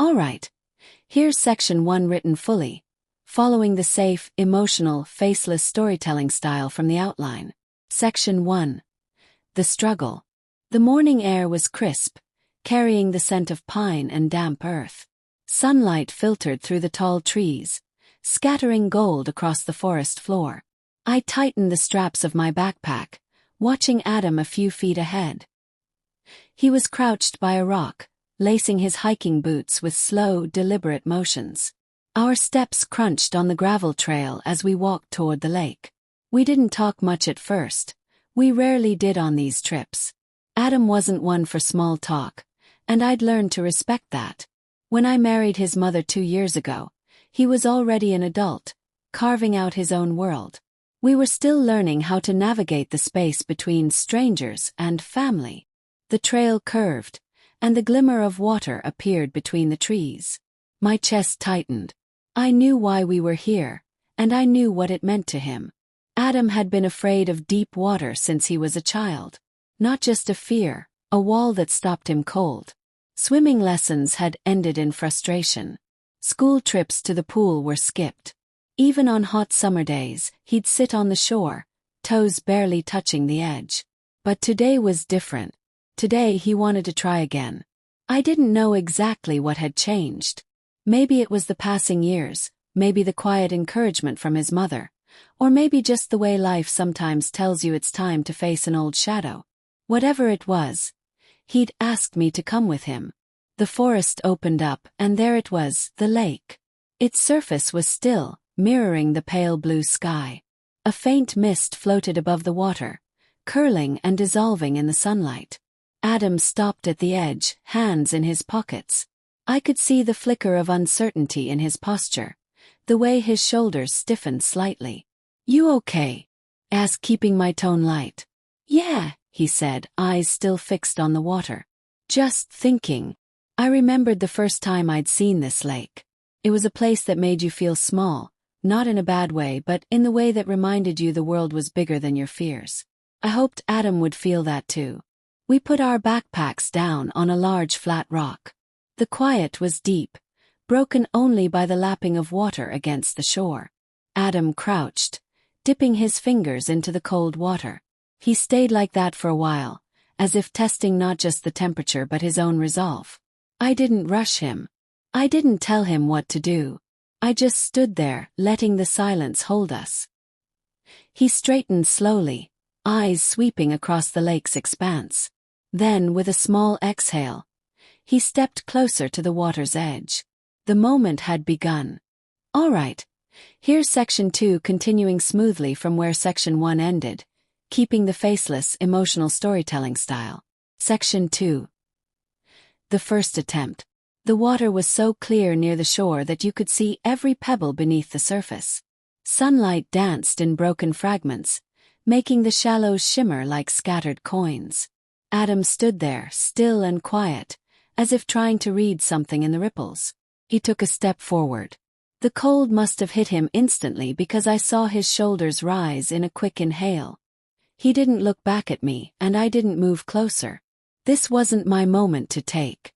Alright, here's section 1 written fully, following the safe, emotional, faceless storytelling style from the outline. Section 1. The struggle. The morning air was crisp, carrying the scent of pine and damp earth. Sunlight filtered through the tall trees, scattering gold across the forest floor. I tightened the straps of my backpack, watching Adam a few feet ahead. He was crouched by a rock, lacing his hiking boots with slow, deliberate motions. Our steps crunched on the gravel trail as we walked toward the lake. We didn't talk much at first. We rarely did on these trips. Adam wasn't one for small talk, and I'd learned to respect that. When I married his mother 2 years ago, he was already an adult, carving out his own world. We were still learning how to navigate the space between strangers and family. The trail curved, and the glimmer of water appeared between the trees. My chest tightened. I knew why we were here, and I knew what it meant to him. Adam had been afraid of deep water since he was a child. Not just a fear, a wall that stopped him cold. Swimming lessons had ended in frustration. School trips to the pool were skipped. Even on hot summer days, he'd sit on the shore, toes barely touching the edge. But today was different. Today he wanted to try again. I didn't know exactly what had changed. Maybe it was the passing years, maybe the quiet encouragement from his mother, or maybe just the way life sometimes tells you it's time to face an old shadow. Whatever it was, he'd asked me to come with him. The forest opened up, and there it was, the lake. Its surface was still, mirroring the pale blue sky. A faint mist floated above the water, curling and dissolving in the sunlight. Adam stopped at the edge, hands in his pockets. I could see the flicker of uncertainty in his posture, the way his shoulders stiffened slightly. "You okay?" asked, keeping my tone light. "Yeah," he said, eyes still fixed on the water. "Just thinking." I remembered the first time I'd seen this lake. It was a place that made you feel small, not in a bad way but in the way that reminded you the world was bigger than your fears. I hoped Adam would feel that too. We put our backpacks down on a large flat rock. The quiet was deep, broken only by the lapping of water against the shore. Adam crouched, dipping his fingers into the cold water. He stayed like that for a while, as if testing not just the temperature but his own resolve. I didn't rush him. I didn't tell him what to do. I just stood there, letting the silence hold us. He straightened slowly, eyes sweeping across the lake's expanse. Then, with a small exhale, he stepped closer to the water's edge. The moment had begun. Alright, here's section 2 continuing smoothly from where section 1 ended, keeping the faceless, emotional storytelling style. Section 2. The first attempt. The water was so clear near the shore that you could see every pebble beneath the surface. Sunlight danced in broken fragments, making the shallows shimmer like scattered coins. Adam stood there, still and quiet, as if trying to read something in the ripples. He took a step forward. The cold must have hit him instantly because I saw his shoulders rise in a quick inhale. He didn't look back at me, and I didn't move closer. This wasn't my moment to take.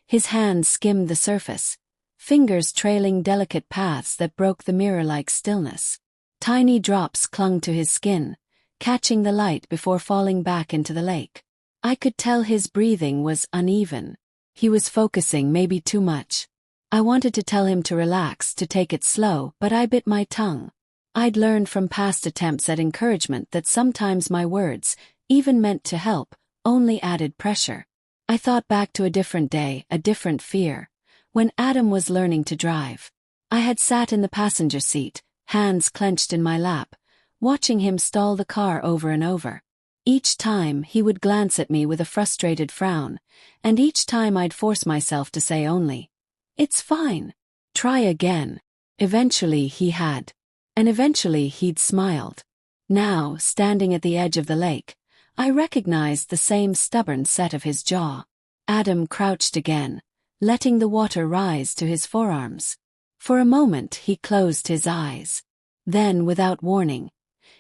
His hands skimmed the surface, fingers trailing delicate paths that broke the mirror-like stillness. Tiny drops clung to his skin, catching the light before falling back into the lake. I could tell his breathing was uneven. He was focusing maybe too much. I wanted to tell him to relax, to take it slow, but I bit my tongue. I'd learned from past attempts at encouragement that sometimes my words, even meant to help, only added pressure. I thought back to a different day, a different fear, when Adam was learning to drive. I had sat in the passenger seat, hands clenched in my lap, watching him stall the car over and over. Each time he would glance at me with a frustrated frown, and each time I'd force myself to say only, "It's fine. Try again." Eventually he had. And eventually he'd smiled. Now, standing at the edge of the lake, I recognized the same stubborn set of his jaw. Adam crouched again, letting the water rise to his forearms. For a moment he closed his eyes. Then, without warning,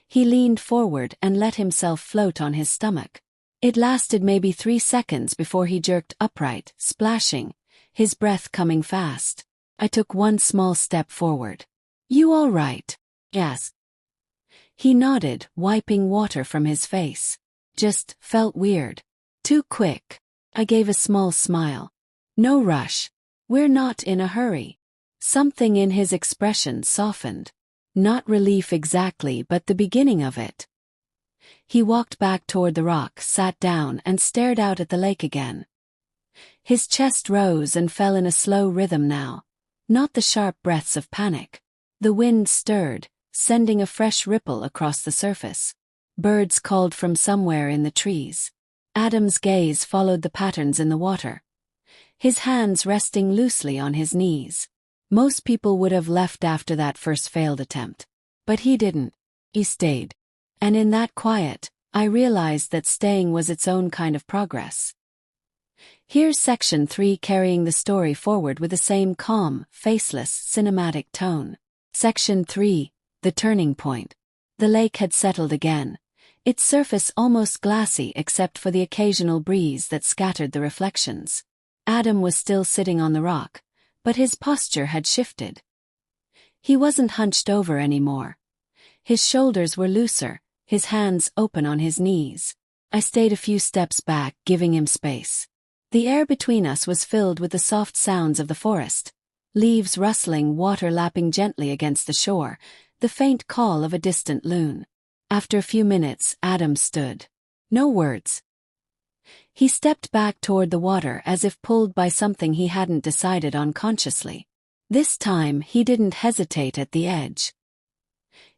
he leaned forward and let himself float on his stomach. It lasted maybe 3 seconds before he jerked upright, splashing, his breath coming fast. I took one small step forward. "You all right?" I asked. He nodded, wiping water from his face. "Just felt weird. Too quick." I gave a small smile. "No rush. We're not in a hurry." Something in his expression softened. Not relief exactly, but the beginning of it. He walked back toward the rock, sat down, and stared out at the lake again. His chest rose and fell in a slow rhythm now, not the sharp breaths of panic. The wind stirred, sending a fresh ripple across the surface. Birds called from somewhere in the trees. Adam's gaze followed the patterns in the water, his hands resting loosely on his knees. Most people would have left after that first failed attempt. But he didn't. He stayed. And in that quiet, I realized that staying was its own kind of progress. Here's section 3 carrying the story forward with the same calm, faceless, cinematic tone. Section 3, The Turning Point. The lake had settled again, its surface almost glassy except for the occasional breeze that scattered the reflections. Adam was still sitting on the rock, but his posture had shifted. He wasn't hunched over anymore. His shoulders were looser, his hands open on his knees. I stayed a few steps back, giving him space. The air between us was filled with the soft sounds of the forest, leaves rustling, water lapping gently against the shore, the faint call of a distant loon. After a few minutes, Adam stood. No words. He stepped back toward the water as if pulled by something he hadn't decided on consciously. This time he didn't hesitate at the edge.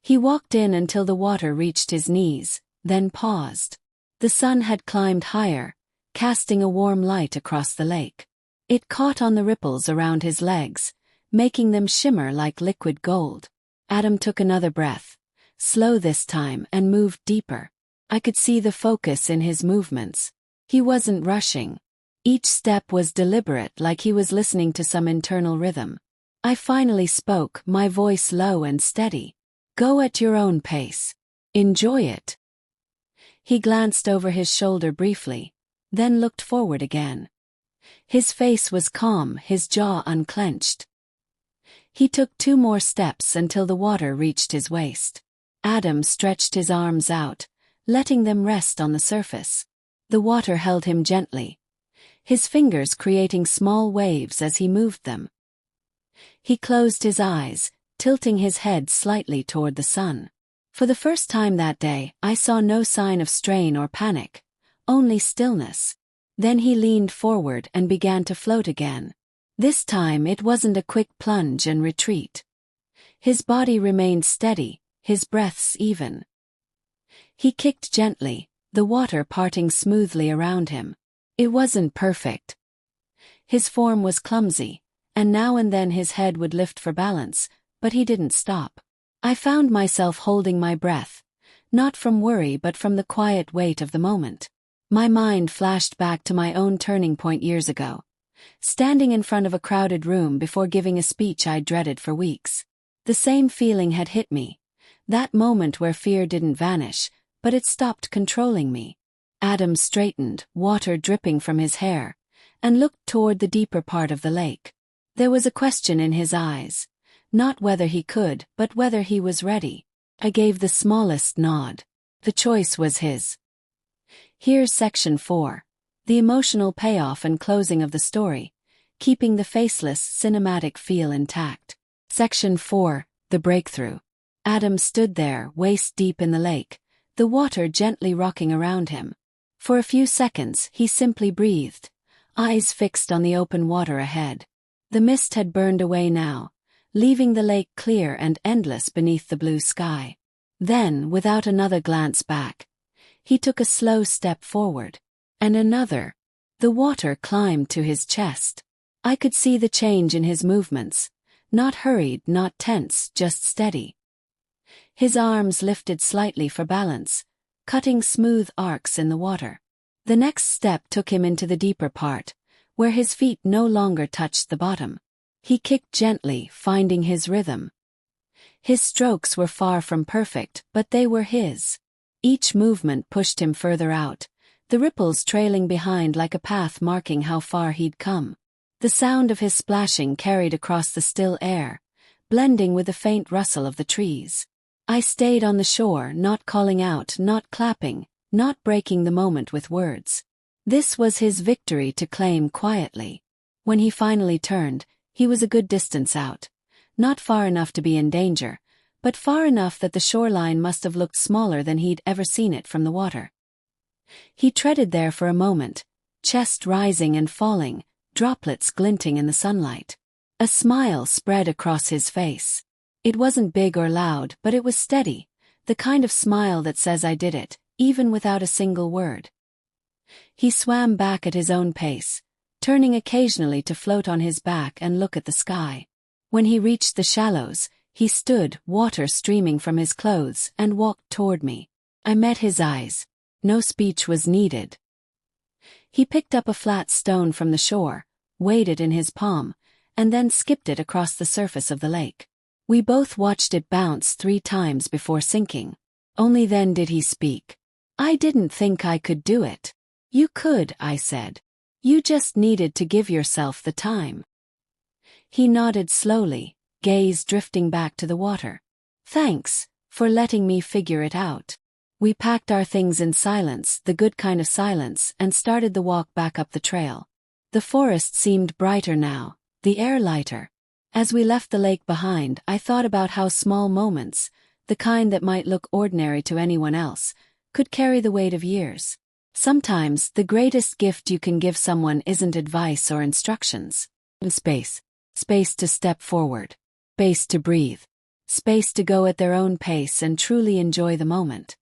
He walked in until the water reached his knees, then paused. The sun had climbed higher, casting a warm light across the lake. It caught on the ripples around his legs, making them shimmer like liquid gold. Adam took another breath, slow this time, and moved deeper. I could see the focus in his movements. He wasn't rushing. Each step was deliberate, like he was listening to some internal rhythm. I finally spoke, my voice low and steady. "Go at your own pace. Enjoy it." He glanced over his shoulder briefly, then looked forward again. His face was calm, his jaw unclenched. He took 2 more steps until the water reached his waist. Adam stretched his arms out, letting them rest on the surface. The water held him gently, his fingers creating small waves as he moved them. He closed his eyes, tilting his head slightly toward the sun. For the first time that day, I saw no sign of strain or panic, only stillness. Then he leaned forward and began to float again. This time it wasn't a quick plunge and retreat. His body remained steady, his breaths even. He kicked gently, the water parting smoothly around him. It wasn't perfect. His form was clumsy, and now and then his head would lift for balance, but he didn't stop. I found myself holding my breath, not from worry but from the quiet weight of the moment. My mind flashed back to my own turning point years ago, standing in front of a crowded room before giving a speech I'd dreaded for weeks. The same feeling had hit me, that moment where fear didn't vanish, but it stopped controlling me. Adam straightened, water dripping from his hair, and looked toward the deeper part of the lake. There was a question in his eyes, not whether he could, but whether he was ready. I gave the smallest nod. The choice was his. Here's section 4, the emotional payoff and closing of the story, keeping the faceless, cinematic feel intact. Section 4, the breakthrough. Adam stood there, waist deep in the lake, the water gently rocking around him. For a few seconds, he simply breathed, eyes fixed on the open water ahead. The mist had burned away now, leaving the lake clear and endless beneath the blue sky. Then, without another glance back, he took a slow step forward. And another. The water climbed to his chest. I could see the change in his movements. Not hurried, not tense, just steady. His arms lifted slightly for balance, cutting smooth arcs in the water. The next step took him into the deeper part, where his feet no longer touched the bottom. He kicked gently, finding his rhythm. His strokes were far from perfect, but they were his. Each movement pushed him further out, the ripples trailing behind like a path marking how far he'd come. The sound of his splashing carried across the still air, blending with the faint rustle of the trees. I stayed on the shore, not calling out, not clapping, not breaking the moment with words. This was his victory to claim quietly. When he finally turned, he was a good distance out. Not far enough to be in danger, but far enough that the shoreline must have looked smaller than he'd ever seen it from the water. He treaded there for a moment, chest rising and falling, droplets glinting in the sunlight. A smile spread across his face. It wasn't big or loud, but it was steady, the kind of smile that says I did it, even without a single word. He swam back at his own pace, turning occasionally to float on his back and look at the sky. When he reached the shallows, he stood, water streaming from his clothes, and walked toward me. I met his eyes. No speech was needed. He picked up a flat stone from the shore, weighed it in his palm, and then skipped it across the surface of the lake. We both watched it bounce 3 times before sinking. Only then did he speak. I didn't think I could do it. You could, I said. You just needed to give yourself the time. He nodded slowly, gaze drifting back to the water. Thanks for letting me figure it out. We packed our things in silence, the good kind of silence, and started the walk back up the trail. The forest seemed brighter now, the air lighter. As we left the lake behind, I thought about how small moments, the kind that might look ordinary to anyone else, could carry the weight of years. Sometimes, the greatest gift you can give someone isn't advice or instructions. Space. Space to step forward. Space to breathe. Space to go at their own pace and truly enjoy the moment.